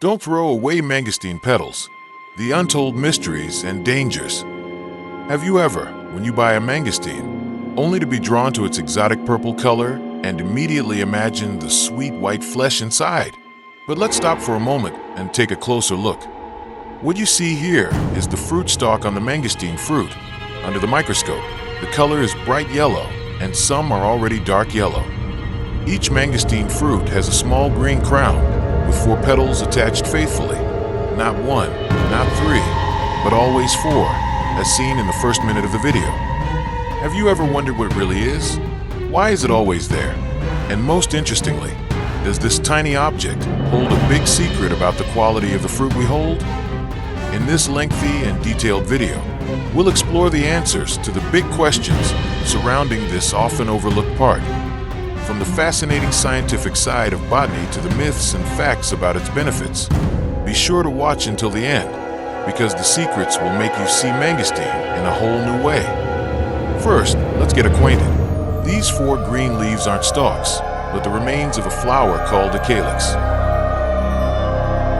Don't throw away mangosteen petals, the untold mysteries and dangers. Have you ever, when you buy a mangosteen, only to be drawn to its exotic purple color and immediately imagine the sweet white flesh inside? But let's stop for a moment and take a closer look. What you see here is the fruit stalk on the mangosteen fruit. Under the microscope, the color is bright yellow, and some are already dark yellow. Each mangosteen fruit has a small green crown with 4 petals attached faithfully. Not 1, not 3, but always 4, as seen in the first minute of the video. Have you ever wondered what it really is? Why is it always there? And most interestingly, does this tiny object hold a big secret about the quality of the fruit we hold? In this lengthy and detailed video, we'll explore the answers to the big questions surrounding this often overlooked part. From the fascinating scientific side of botany to the myths and facts about its benefits, be sure to watch until the end, because the secrets will make you see mangosteen in a whole new way. First, let's get acquainted. These 4 green leaves aren't stalks, but the remains of a flower called a calyx.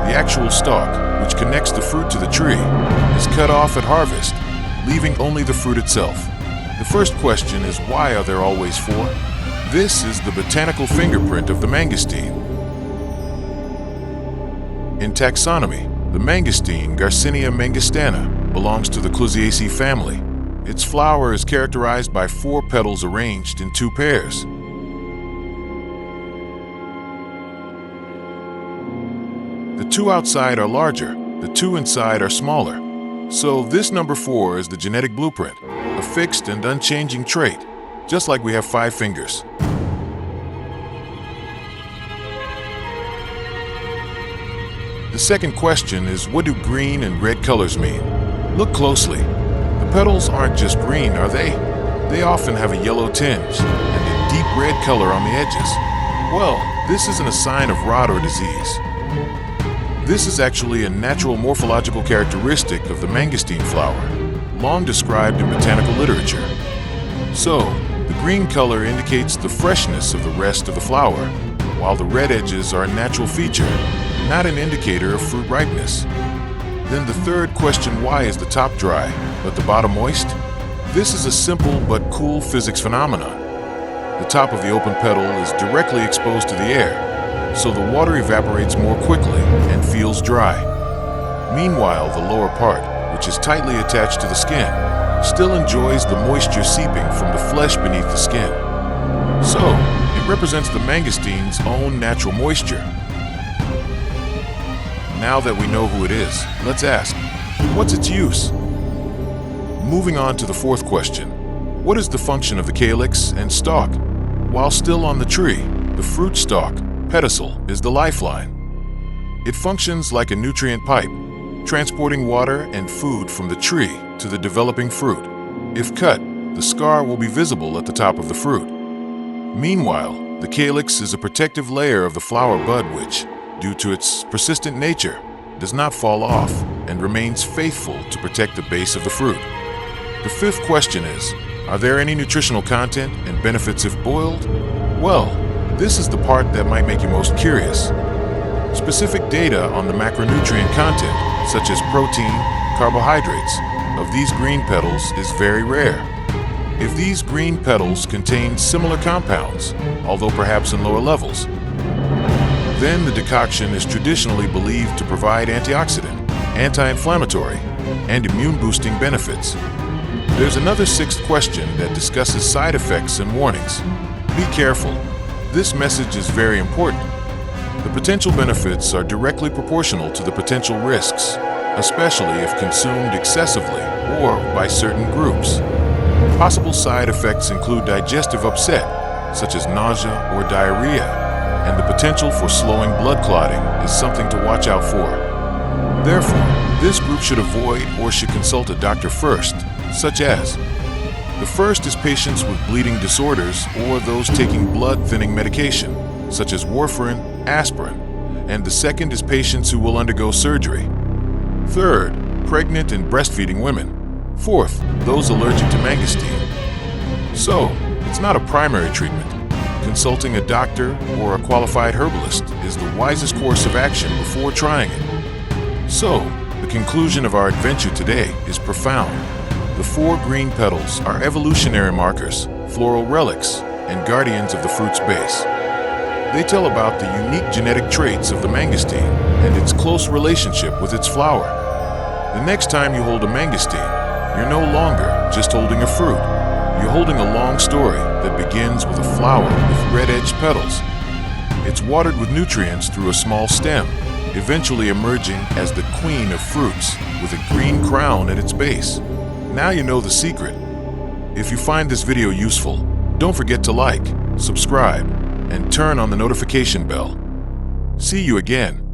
The actual stalk, which connects the fruit to the tree, is cut off at harvest, leaving only the fruit itself. The first question is, why are there always 4? This is the botanical fingerprint of the mangosteen. In taxonomy, the mangosteen, Garcinia mangostana, belongs to the Clusiaceae family. Its flower is characterized by 4 petals arranged in 2 pairs. The 2 outside are larger, the 2 inside are smaller. So this number 4 is the genetic blueprint, a fixed and unchanging trait, just like we have 5 fingers. The second question is, what do green and red colors mean? Look closely. The petals aren't just green, are they? They often have a yellow tinge and a deep red color on the edges. Well, this isn't a sign of rot or disease. This is actually a natural morphological characteristic of the mangosteen flower, long described in botanical literature. So, the green color indicates the freshness of the rest of the flower, while the red edges are a natural feature, not an indicator of fruit ripeness. Then the third question, why is the top dry, but the bottom moist? This is a simple but cool physics phenomenon. The top of the open petal is directly exposed to the air, so the water evaporates more quickly and feels dry. Meanwhile, the lower part, which is tightly attached to the skin, still enjoys the moisture seeping from the flesh beneath the skin. So, it represents the mangosteen's own natural moisture. Now that we know who it is, let's ask, what's its use? Moving on to the fourth question, what is the function of the calyx and stalk? While still on the tree, the fruit stalk, pedicel, is the lifeline. It functions like a nutrient pipe, transporting water and food from the tree to the developing fruit. If cut, the scar will be visible at the top of the fruit. Meanwhile, the calyx is a protective layer of the flower bud which, due to its persistent nature, does not fall off and remains faithful to protect the base of the fruit. The fifth question is, are there any nutritional content and benefits if boiled? Well, this is the part that might make you most curious. Specific data on the macronutrient content, such as protein, carbohydrates, of these green petals is very rare. If these green petals contain similar compounds, although perhaps in lower levels, then the decoction is traditionally believed to provide antioxidant, anti-inflammatory, and immune-boosting benefits. There's another sixth question that discusses side effects and warnings. Be careful. This message is very important. The potential benefits are directly proportional to the potential risks, especially if consumed excessively or by certain groups. Possible side effects include digestive upset, such as nausea or diarrhea, and the potential for slowing blood clotting is something to watch out for. Therefore, this group should avoid or should consult a doctor first, such as the first is patients with bleeding disorders or those taking blood-thinning medication, such as warfarin, aspirin, and the second is patients who will undergo surgery. Third, pregnant and breastfeeding women. Fourth, those allergic to mangosteen. So, it's not a primary treatment. consulting a doctor or a qualified herbalist is the wisest course of action before trying it. So, the conclusion of our adventure today is profound. The 4 green petals are evolutionary markers, floral relics, and guardians of the fruit's base. They tell about the unique genetic traits of the mangosteen and its close relationship with its flower. The next time you hold a mangosteen, you're no longer just holding a fruit. You're holding a long story that begins with a flower with red-edged petals. It's watered with nutrients through a small stem, eventually emerging as the queen of fruits with a green crown at its base. Now you know the secret. If you find this video useful, don't forget to like, subscribe, and turn on the notification bell. See you again.